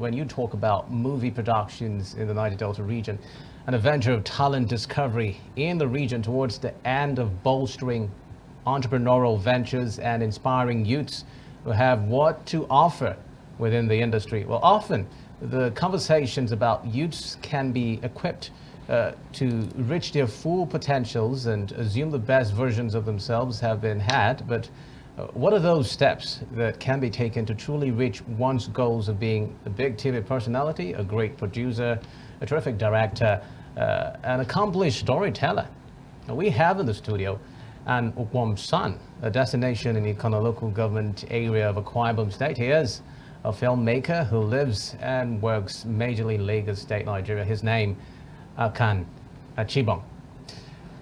when you talk about movie productions in the Niger Delta region, an adventure of talent discovery in the region towards the end of bolstering entrepreneurial ventures and inspiring youths who have what to offer within the industry. Well, often the conversations about youths can be equipped to reach their full potentials and assume the best versions of themselves have been had. But what are those steps that can be taken to truly reach one's goals of being a big TV personality, a great producer, a terrific director, an accomplished storyteller? Now, we have in the studio an Okwom-san, a destination in the Ikano local government area of Akwa Ibom State. He is a filmmaker who lives and works majorly in Lagos State, Nigeria. His name, Akan Archibong.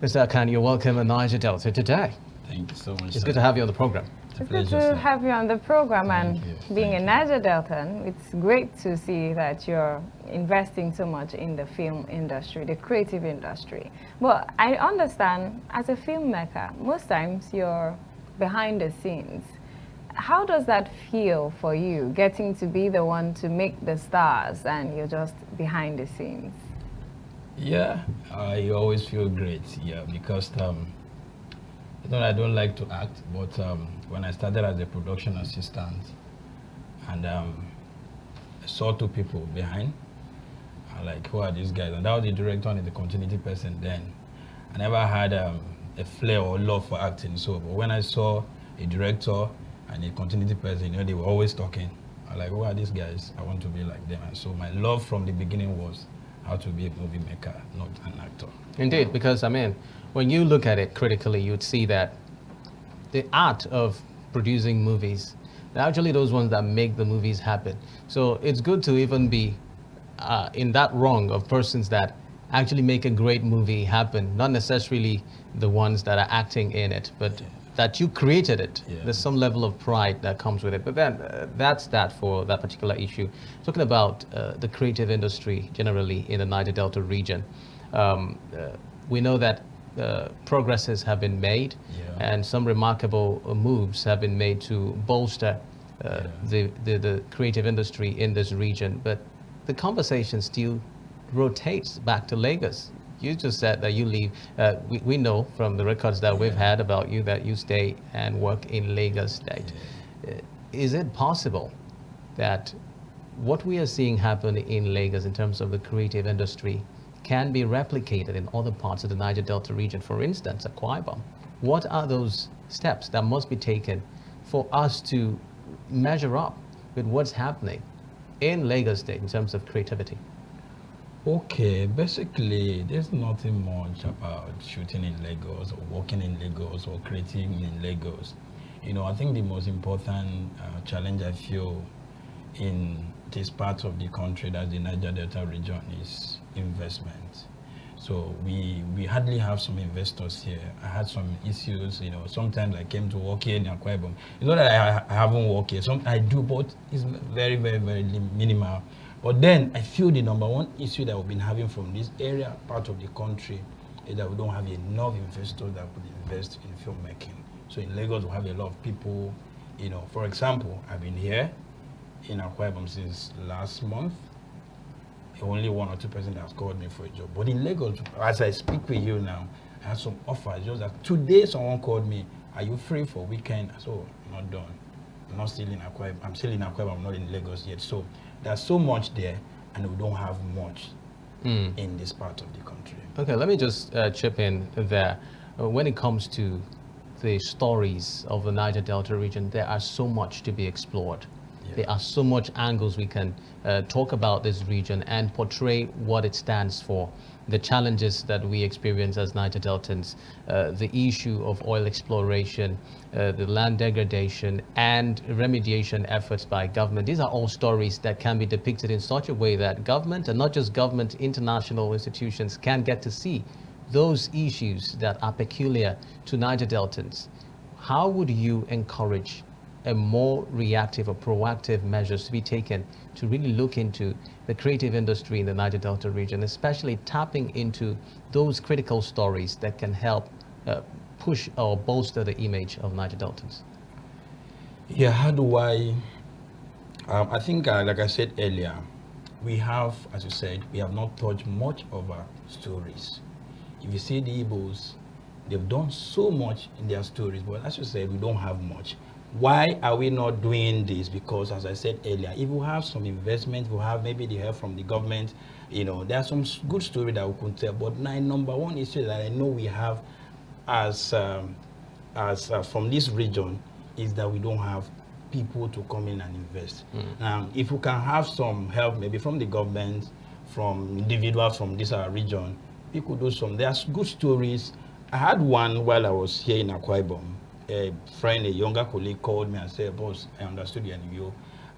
Mr. Akan, you're welcome in Niger Delta Today. Thank you so much. It's good to have you on the program. It's good to have you on the program, and being a Niger Deltan, it's great to see that you're investing so much in the film industry, the creative industry. But I understand, as a filmmaker, most times you're behind the scenes. How does that feel for you, getting to be the one to make the stars and you're just behind the scenes? Yeah, I always feel great, because you know, I don't like to act, but when I started as a production assistant, and I saw two people behind, I'm like, who are these guys? And that was the director and the continuity person then. I never had a flair or love for acting, so but when I saw a director and a continuity person, you know, they were always talking. I'm like, who are these guys? I want to be like them. And so my love from the beginning was how to be a movie maker, not an actor. Indeed, because I mean, when you look at it critically, you'd see that the art of producing movies, they're actually those ones that make the movies happen. So it's good to even be in that rung of persons that actually make a great movie happen, not necessarily the ones that are acting in it, but that you created it. Yeah. There's some level of pride that comes with it. But then that's that for that particular issue. Talking about the creative industry generally in the Niger Delta region, we know that progresses have been made, and some remarkable moves have been made to bolster the creative industry in this region. But the conversation still rotates back to Lagos. You just said that you leave. We know from the records that we've had about you that you stay and work in Lagos State. Is it possible that what we are seeing happen in Lagos in terms of the creative industry can be replicated in other parts of the Niger Delta region? For instance, Akwa Ibom. What are those steps that must be taken for us to measure up with what's happening in Lagos State in terms of creativity? Okay, basically, there's nothing much about shooting in Lagos or working in Lagos or creating in Lagos. You know, I think the most important challenge I feel in this part of the country, that's the Niger Delta region, is investment. So we hardly have some investors here. I had some issues, you know, sometimes I came to work here in Akwa Ibom. It's not that I haven't worked here, I do, but it's very, very, very minimal. But then I feel the number one issue that we've been having from this area, part of the country, is that we don't have enough investors that would invest in filmmaking. So in Lagos, we have a lot of people, you know, for example, I've been here in Akwa Ibom since last month. Only one or two persons has called me for a job. But in Lagos, as I speak with you now, I have some offers. Just that today someone called me, are you free for weekend? So I'm not done. I'm not still in Akwa Ibom. I'm still in Akwa Ibom, I'm not in Lagos yet. So there's so much there, and we don't have much in this part of the country. Okay, let me just chip in there. When it comes to the stories of the Niger Delta region, there are so much to be explored. There are so much angles we can talk about this region and portray what it stands for, the challenges that we experience as Niger Deltans, the issue of oil exploration, the land degradation, and remediation efforts by government. These are all stories that can be depicted in such a way that government, and not just government, international institutions can get to see those issues that are peculiar to Niger Deltans. How would you encourage a more reactive or proactive measures to be taken to really look into the creative industry in the Niger Delta region, especially tapping into those critical stories that can help push or bolster the image of Niger Deltans? Yeah, how do I I think, like I said earlier, we have, as you said, we have not touched much of our stories. If you see the Igbos, they've done so much in their stories, but as you said, we don't have much. Why are we not doing this? Because, as I said earlier, if we have some investment, we have maybe the help from the government, there are some good stories that we could tell. But number one issue that I know we have as from this region is that we don't have people to come in and invest. Now, if we can have some help, maybe from the government, from individuals from this region, we could do some. There's good stories. I had one while I was here in Akwa Ibom. A friend, a younger colleague, called me and said, "Boss, I understood your NGO."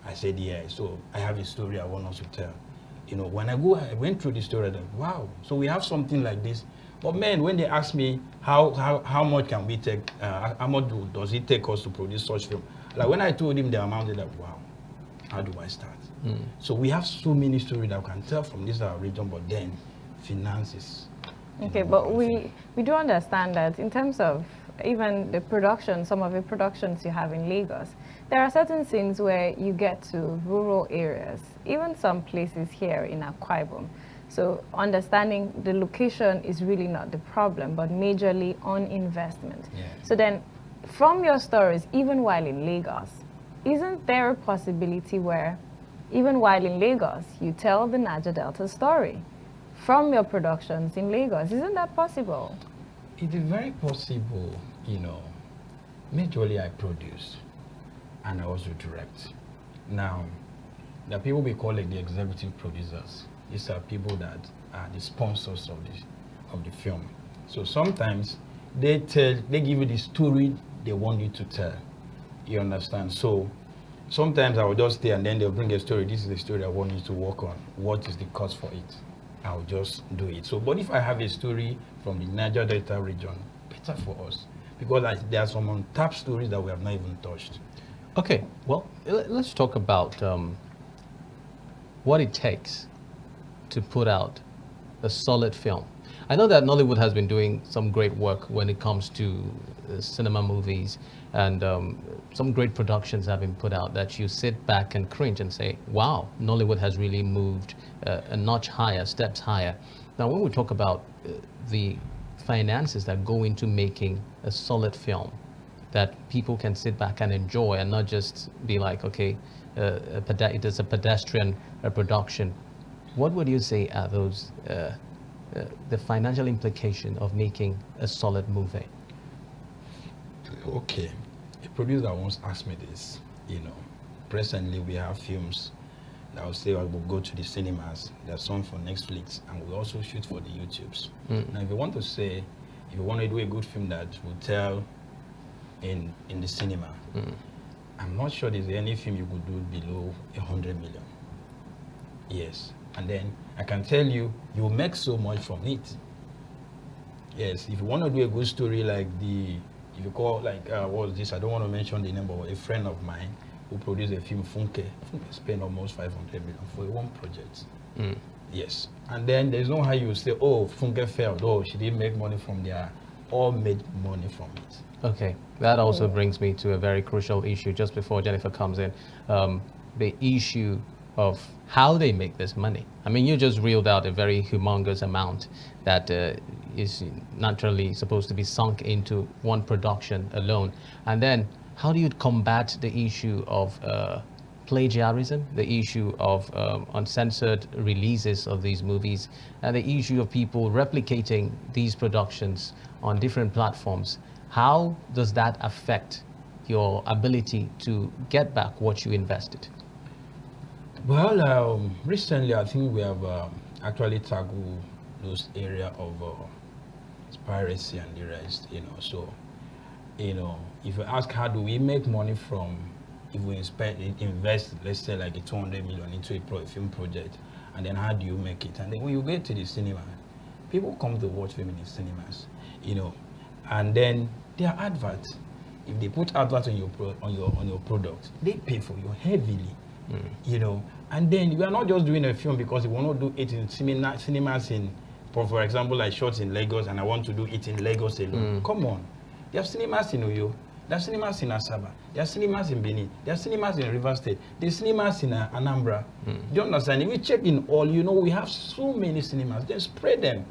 I said, "Yeah." So I have a story I want us to tell. When I went through the story, I thought, wow. So we have something like this. But man, when they ask me how much can we take, how much does it take us to produce such film? Like when I told him the amount, they're like, wow, how do I start? So we have so many stories that we can tell from this region, but then finances. Okay, but we do understand that in terms of even the production, some of the productions you have in Lagos, there are certain scenes where you get to rural areas, even some places here in Akwa Ibom. So understanding the location is really not the problem, but majorly on investment. Yeah. So then, from your stories, even while in Lagos, isn't there a possibility where, even while in Lagos, you tell the Niger Delta story from your productions in Lagos? Isn't that possible? It is very possible, Majorly I produce and I also direct. Now, the people we call the executive producers. These are people that are the sponsors of the film. So sometimes they give you the story they want you to tell. You understand? So sometimes I will just stay and then they'll bring a story. This is the story I want you to work on. What is the cost for it? I'll just do it. So, but if I have a story from the Niger Delta region, better for us. Because there are some untapped stories that we have not even touched. Okay, well, let's talk about what it takes to put out a solid film. I know that Nollywood has been doing some great work when it comes to cinema movies, and some great productions have been put out that you sit back and cringe and say, wow, Nollywood has really moved a notch higher, steps higher. Now, when we talk about the finances that go into making a solid film that people can sit back and enjoy and not just be like, okay, it is a pedestrian production. What would you say are those, the financial implication of making a solid movie? Okay, a producer once asked me this, presently we have films that will say I will go to the cinemas, there's some for Netflix, and we also shoot for the YouTubes. Now if you want to do a good film that will tell in the cinema, I'm not sure there's any film you could do below 100 million. Yes. And then I can tell you, you'll make so much from it. Yes, if you want to do a good story like if you call what was this? I don't want to mention the name, but a friend of mine who produced a film, Funke spent almost 500 million for one project. Yes. And then there's no how you say, oh, Funke failed, oh, she didn't make money from there. All made money from it. Okay, that also brings me to a very crucial issue just before Jennifer comes in. The issue of how they make this money. I mean, you just reeled out a very humongous amount that is naturally supposed to be sunk into one production alone. And then how do you combat the issue of plagiarism, the issue of uncensored releases of these movies, and the issue of people replicating these productions on different platforms? How does that affect your ability to get back what you invested? Well, recently I think we have actually tackled those area of piracy and the rest, So, if you ask how do we make money from, if we invest, let's say like a 200 million into a film project, and then how do you make it? And then when you get to the cinema, people come to watch film in the cinemas, and then there are adverts. If they put adverts on your product, they pay for you heavily. And then we are not just doing a film because we want to do it in cinemas for example, I shot in Lagos and I want to do it in Lagos alone. Come on, you have cinemas in Uyo There are cinemas in Asaba. There are cinemas in Benin. There are cinemas in River State. There are cinemas in Anambra. Do you understand? If we check in all, we have so many cinemas. Then spread them.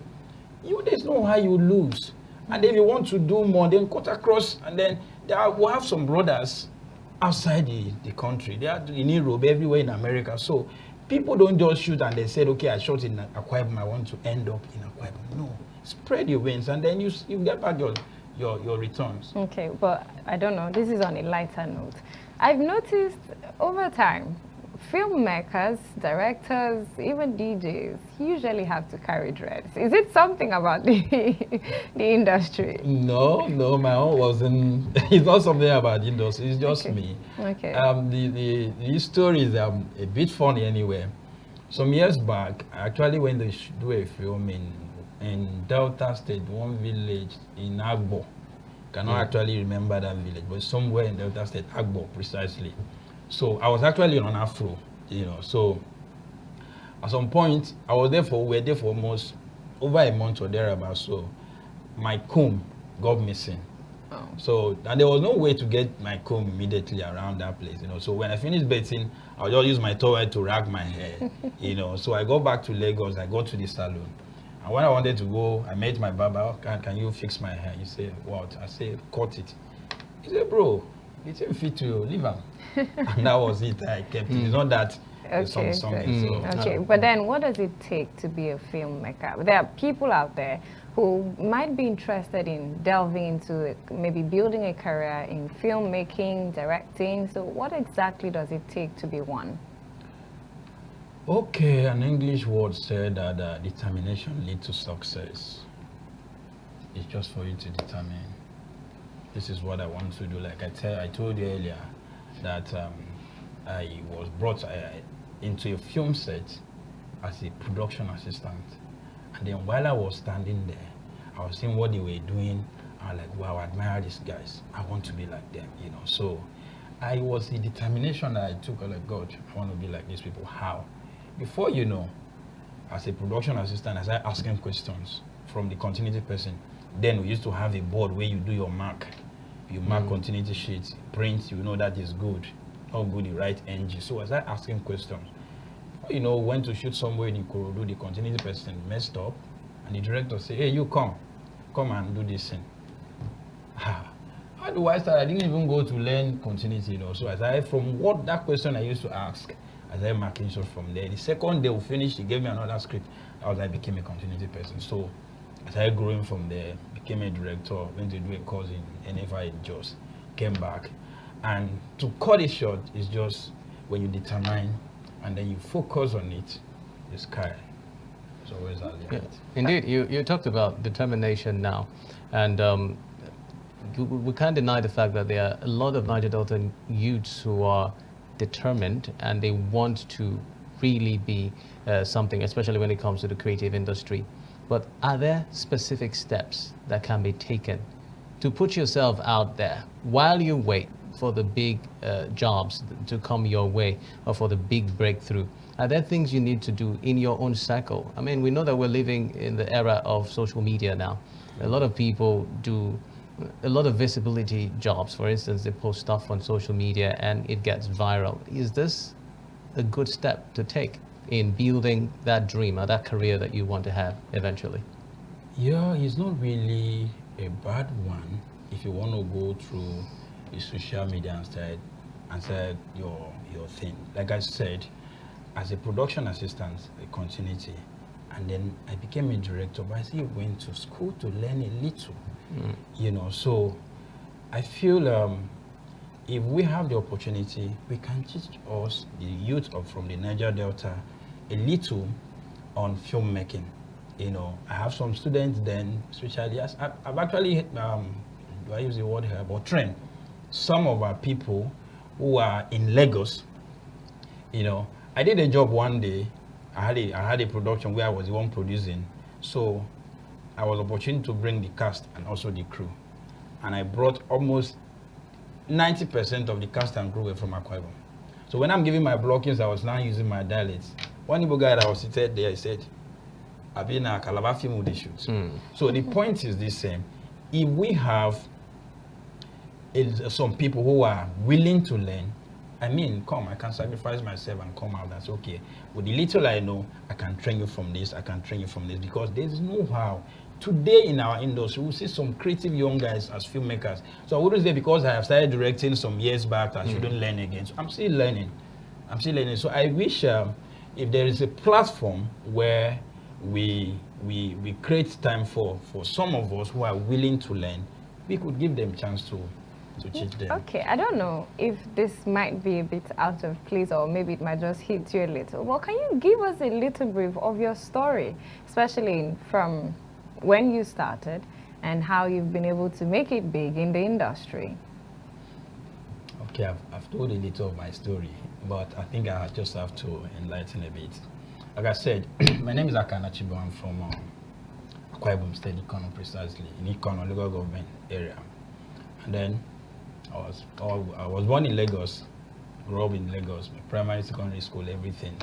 There's no how you lose. And if you want to do more, then cut across. And then we'll have some brothers outside the country. They are in Europe, everywhere in America. So people don't just shoot and they said, okay, I shot in Akwa Ibom, I want to end up in Akwa Ibom. No, spread your wings and then you get back your returns. Okay, but I don't know, this is on a lighter note. I've noticed over time, filmmakers, directors, even DJs usually have to carry dreads. Is it something about the industry? No, my own wasn't. It's not something about the industry. It's just me. Okay. The story is a bit funny anyway. Some years back, I actually went to do a film in Delta State, one village in Agbo. Cannot actually remember that village, but somewhere in Delta State, Agbo precisely. So I was actually on Afro, So at some point, we were there for almost over a month or thereabouts. So my comb got missing. Oh. So and there was no way to get my comb immediately around that place, So when I finished bathing, I would just use my towel to rag my hair, So I got back to Lagos. I got to the salon, and when I wanted to go, I met my barber. Can you fix my hair? He said, what? I said, cut it. He said, bro, it didn't fit to you. Leave him. And that was it. I kept it. It's not that something. So, okay, but then what does it take to be a filmmaker? There are people out there who might be interested in delving into maybe building a career in filmmaking, directing. So what exactly does it take to be one? Okay, an English word said that determination leads to success. It's just for you to determine, this is what I want to do. Like I told you earlier, that I was brought into a film set as a production assistant. And then while I was standing there, I was seeing what they were doing. I was like, wow, I admire these guys. I want to be like them, So I was the determination that I took. I was like, God, I want to be like these people. How? Before you know, as a production assistant, as I asked him questions from the continuity person, then we used to have a board where you do your mark. You mark continuity sheets, print, that is good. Not good, you write NG. So as I asked him questions, went to shoot somewhere in Ikorodu, the continuity person messed up, and the director said, hey, you come and do this thing. How do I start? I didn't even go to learn continuity, So from what that question I used to ask, as I marking shots from there, the second day we finished, he gave me another script. I became a continuity person. So as I growing from there, became a director, went to do a course in NFI in Jos, came back. And to cut it short, is just when you determine and then you focus on it, the sky is always a limit. Yeah. Indeed, you talked about determination now, and we can't deny the fact that there are a lot of Niger Delta youths who are determined and they want to really be something, especially when it comes to the creative industry. But are there specific steps that can be taken to put yourself out there while you wait for the big jobs to come your way or for the big breakthrough? Are there things you need to do in your own circle? I mean, we know that we're living in the era of social media now. A lot of people do a lot of visibility jobs. For instance, they post stuff on social media and it gets viral. Is this a good step to take in building that dream or that career that you want to have eventually? Yeah, it's not really a bad one if you want to go through the social media and start your thing. Like I said, as a production assistant, a continuity, and then I became a director, but I still went to school to learn a little, So I feel if we have the opportunity, we can teach us, the youth from the Niger Delta, a little on filmmaking. I have some students then, especially as I've actually, do I use the word here, but train some of our people who are in Lagos. I did a job one day. I had a production where I was the one producing, so I was opportunity to bring the cast and also the crew, and I brought almost 90% of the cast and crew were from Akwa Ibom. So when I'm giving my blockings, I was now using my dialects. One Igbo guy that was seated there, he said, I've been a Calabar film with the shoot. So the point is the same. If we have it's some people who are willing to learn. I mean, come, I can sacrifice myself and come out. That's okay. With the little I know, I can train you from this. I can train you from this, because there's no how. Today in our industry, we see some creative young guys as filmmakers. So I wouldn't say because I have started directing some years back, I shouldn't learn again. So I'm still learning. So I wish if there is a platform where we create time for some of us who are willing to learn, we could give them a chance to teach them. Okay, I don't know if this might be a bit out of place, or maybe it might just hit you a little. Well, can you give us a little brief of your story, especially from when you started and how you've been able to make it big in the industry? Okay, I've told a little of my story, but I think I just have to enlighten a bit. Like I said, my name is Akan Archibong. I'm from Akwa Ibom State, Ikono, precisely, in Ikono, local government area. And then I was born in Lagos, grew up in Lagos. My primary, secondary school, everything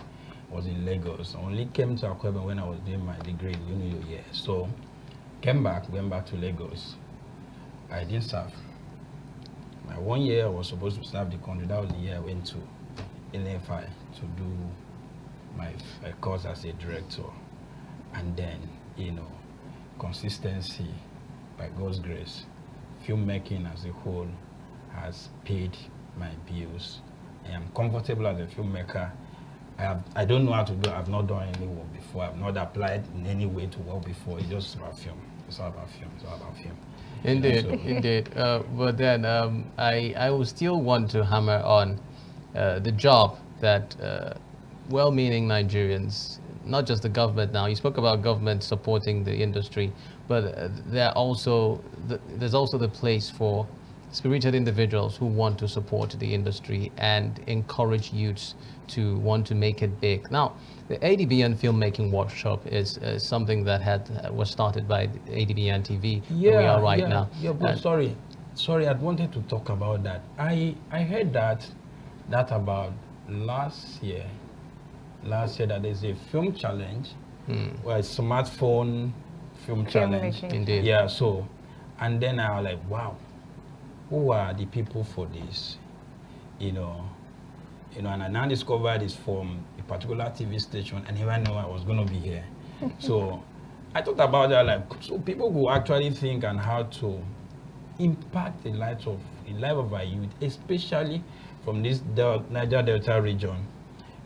was in Lagos. I only came to Akwa Ibom when I was doing my degree in Uni year. So went back to Lagos. I didn't serve. My 1 year I was supposed to serve the country. That was the year I went to LFI to do my course as a director. And then, consistency, by God's grace, filmmaking as a whole has paid my bills. I am comfortable as a filmmaker. I don't know how to do it. I've not done any work before. I've not applied in any way to work before. It's just about film. It's all about film. Indeed, So, indeed. But then I will still want to hammer on the job that well-meaning Nigerians, not just the government now, you spoke about government supporting the industry, but there's also the place for spirited individuals who want to support the industry and encourage youths to want to make it big. Now, the ADBN filmmaking workshop is something that was started by ADBN TV, where we are right now. Yeah, but sorry, I wanted to talk about that. I heard that about last year that there's a film challenge, where a smartphone film challenge. Indeed. Yeah, so, and then I was like, wow, who are the people for this? And I now discovered it's from a particular TV station. I never knew I was going to be here. So I thought about that, like, so people who actually think on how to impact the life of our youth, especially from this Niger Delta region.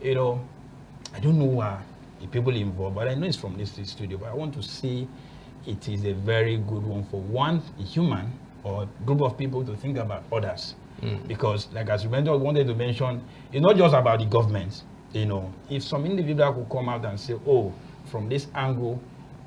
I don't know why the people involved, but I know it's from this studio. But I want to say it is a very good one for a human or group of people to think about others. Because, like as you wanted to mention, it's not just about the government. If some individual could come out and say, oh, from this angle,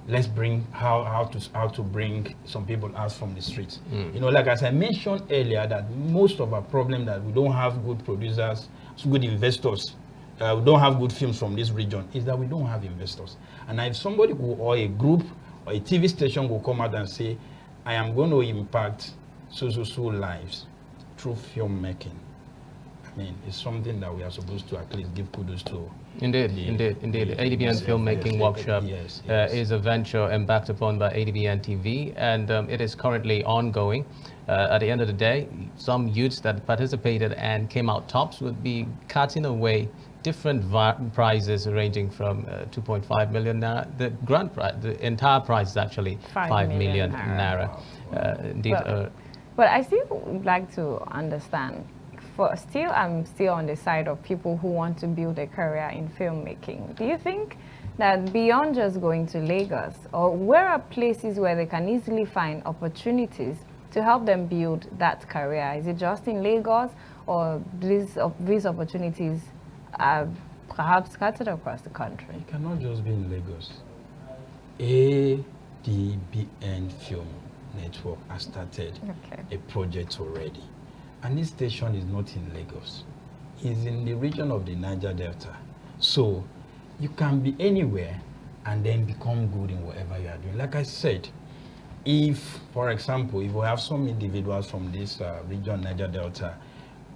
let's bring how to bring some people out from the streets. Like as I mentioned earlier, that most of our problem that we don't have good producers, good investors, we don't have good films from this region, is that we don't have investors. And if somebody or a group or a TV station will come out and say, I am going to impact so lives through filmmaking, I mean, it's something that we are supposed to at least give kudos to. Indeed. The ADBN Filmmaking Workshop is a venture embarked upon by ADBN TV, and it is currently ongoing. At the end of the day, some youths that participated and came out tops would be cutting away different prizes ranging from 2.5 million naira. The grand prize, the entire prize is actually 5 million naira. Indeed. But I still would like to understand. I'm still on the side of people who want to build a career in filmmaking. Do you think that beyond just going to Lagos, or where are places where they can easily find opportunities to help them build that career? Is it just in Lagos, or these opportunities are perhaps scattered across the country? It cannot just be in Lagos. ADBN Film Network has started a project already. And this station is not in Lagos. It's in the region of the Niger Delta. So you can be anywhere and then become good in whatever you are doing. Like I said, if, for example, if we have some individuals from this region, Niger Delta,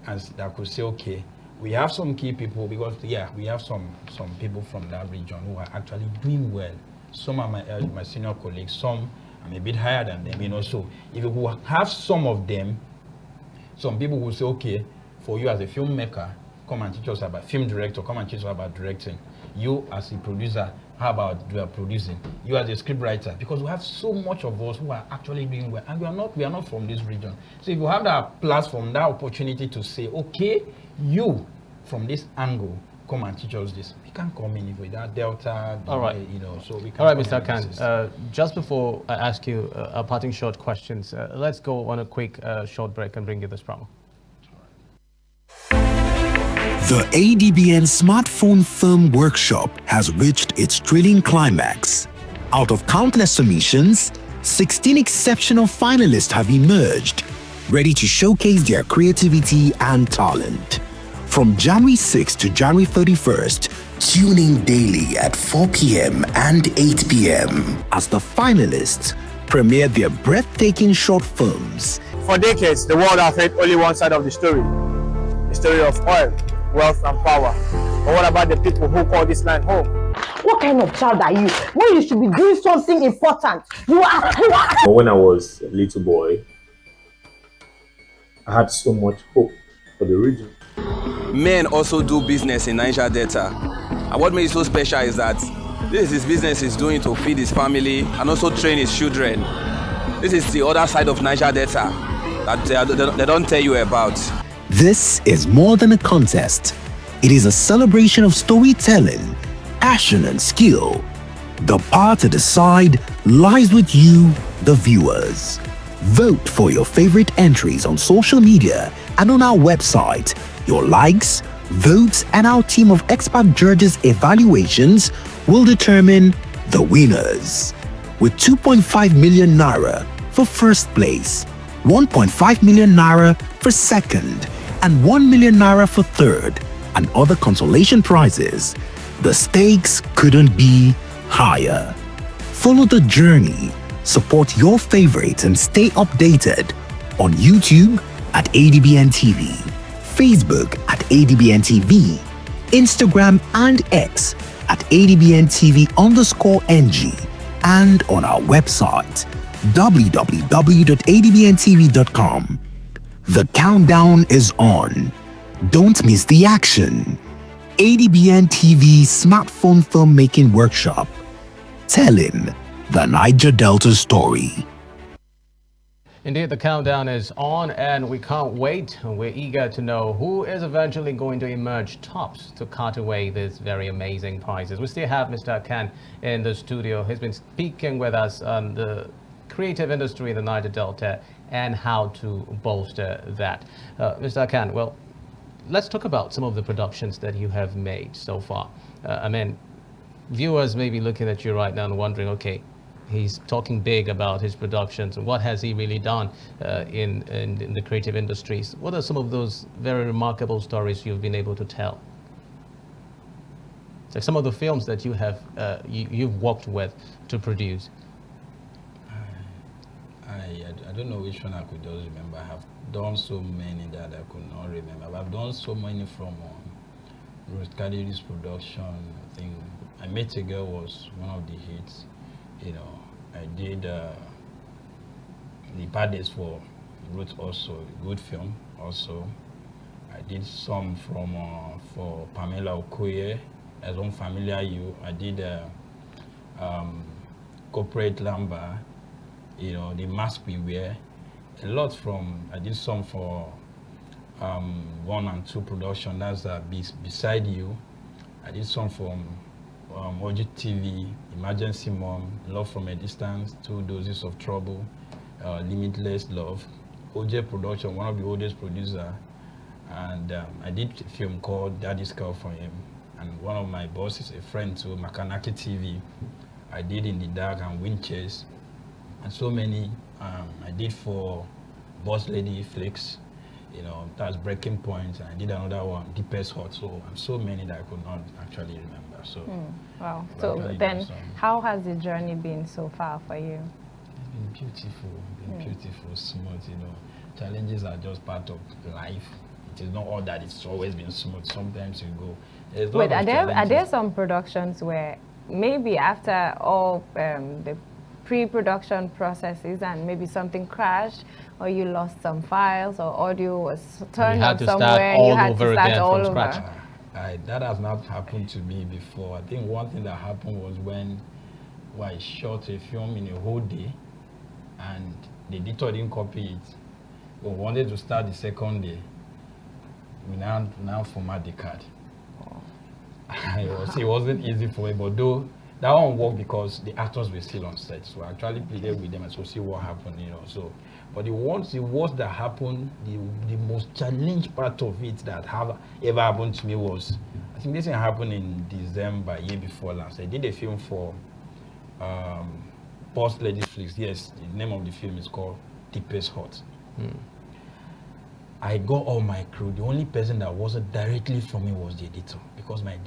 that could say, okay, we have some key people, because, we have some people from that region who are actually doing well. Some are my senior colleagues, some I'm a bit higher than them, So if we have some of them, Some people will say, okay, for you as a filmmaker, come and teach us about film director, come and teach us about directing. You as a producer, how about producing? You as a scriptwriter, because we have so much of us who are actually doing well, and we are not from this region. So if you have that platform, that opportunity to say, okay, you from this angle, come and teach us this. We can come in with that Delta. All right. So we can. All right, Mr. Akan. Just before I ask you a parting short questions, let's go on a quick short break and bring you this promo. The ADBN Smartphone Film Workshop has reached its thrilling climax. Out of countless submissions, 16 exceptional finalists have emerged, ready to showcase their creativity and talent. From January 6th to January 31st, tune in daily at 4 p.m. and 8 p.m. as the finalists premiere their breathtaking short films. For decades, the world has heard only one side of the story of oil, wealth, and power. But what about the people who call this land home? What kind of child are you? When you should be doing something important, you are. When I was a little boy, I had so much hope for the region. Men also do business in Niger Delta. And what makes it so special is that this is his business he's doing to feed his family and also train his children. This is the other side of Niger Delta that they don't tell you about. This is more than a contest. It is a celebration of storytelling, passion, and skill. The power to decide lies with you, the viewers. Vote for your favorite entries on social media and on our website. Your likes, votes, and our team of expert judges' evaluations will determine the winners. With 2.5 million naira for first place, 1.5 million naira for second, and 1 million naira for third, and other consolation prizes, the stakes couldn't be higher. Follow the journey, support your favorites, and stay updated on YouTube at ADBN TV, Facebook at ADBN TV, Instagram and X at ADBN TV_NG, and on our website www.adbntv.com. The countdown is on. Don't miss the action. ADBN TV Smartphone Filmmaking Workshop. Telling the Niger Delta story. Indeed, the countdown is on and we can't wait. We're eager to know who is eventually going to emerge tops to cut away these very amazing prizes. We still have Mr. Akan in the studio. He's been speaking with us on the creative industry in the Niger Delta and how to bolster that. Mr. Akan, well, let's talk about some of the productions that you have made so far. I mean, viewers may be looking at you right now and wondering, okay, he's talking big about his productions and what has he really done in the creative industries. What are some of those very remarkable stories you've been able to tell? Like some of the films that you have you've worked with to produce. I don't know which one I could just remember. I have done so many that I could not remember. But I've done so many from Rose Kadiri's production. I think I Met a Girl was one of the hits. You know, I did The Baddest for wrote also a good film. Also, I did some from for Pamela Okoye as Unfamiliar You. I did Corporate Lamba. You know, The Mask We Wear. A lot from, I did some for 1 and 2 production, that's Beside You. I did some from OG TV, Emergency Mom, Love from a Distance, 2 Doses of Trouble, Limitless Love, OJ Production, one of the oldest producer, and I did a film called Daddy's Call for Him, and one of my bosses, a friend to Makanaki TV, I did In the Dark and Winchess. And so many I did for Boss Lady Flicks, you know, that's Breaking Point. I did another one, Deepest Hot, and so many that I could not actually remember. So wow. So then how has the journey been so far for you? It's been beautiful, beautiful, smooth, you know. Challenges are just part of life. It is not all that it's always been smooth. Sometimes you go. Wait, are there some productions where maybe after all the pre-production processes and maybe something crashed, or you lost some files, or audio was turned on somewhere and you had to start all over? That has not happened to me before. I think one thing that happened was when I shot a film in a whole day and the editor didn't copy it. We wanted to start the second day. We now format the card. It wasn't easy for me, but though that one worked because the actors were still on set. So I actually pleaded with them and so see what happened, So, but the worst that happened, the most challenging part of it that have ever happened to me was, I think this thing happened in December, year before last. I did a film for Boss Lady Flix. Yes, the name of the film is called Deepest Hot. I got all my crew. The only person that wasn't directly from me was the editor, because my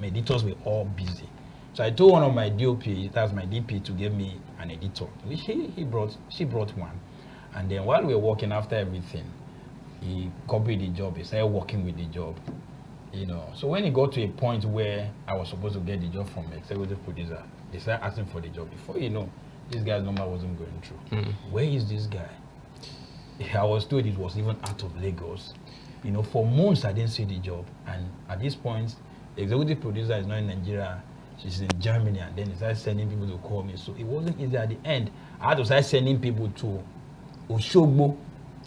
editors were all busy. So I told one of my DOP, that's my DP, to give me an editor, which she brought one. And then while we were working, after everything, he copied the job. He started working with the job, So when it got to a point where I was supposed to get the job from executive producer, they started asking for the job. Before this guy's number wasn't going through. Where is this guy? I was told it was even out of Lagos. For months I didn't see the job. And at this point, the executive producer is not in Nigeria. She's in Germany, and then he started sending people to call me. So it wasn't easy at the end. I had to start sending people to Oshogbo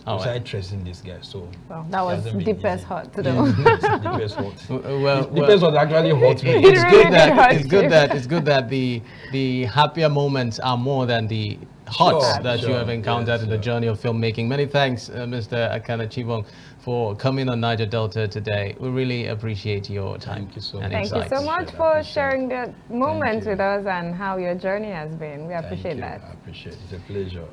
to start tracing this guy. So that was Deepest Hot to them. Deepest Hot. Deepest Hot actually hot me. It's good that the happier moments are more than the hots that you have encountered in the journey of filmmaking. Many thanks, Mr. Akan Archibong, for coming on Niger Delta today. We really appreciate your time. Thank you so much. Thank you so much for sharing the moments with us and how your journey has been. We appreciate that. I appreciate it. It's a pleasure.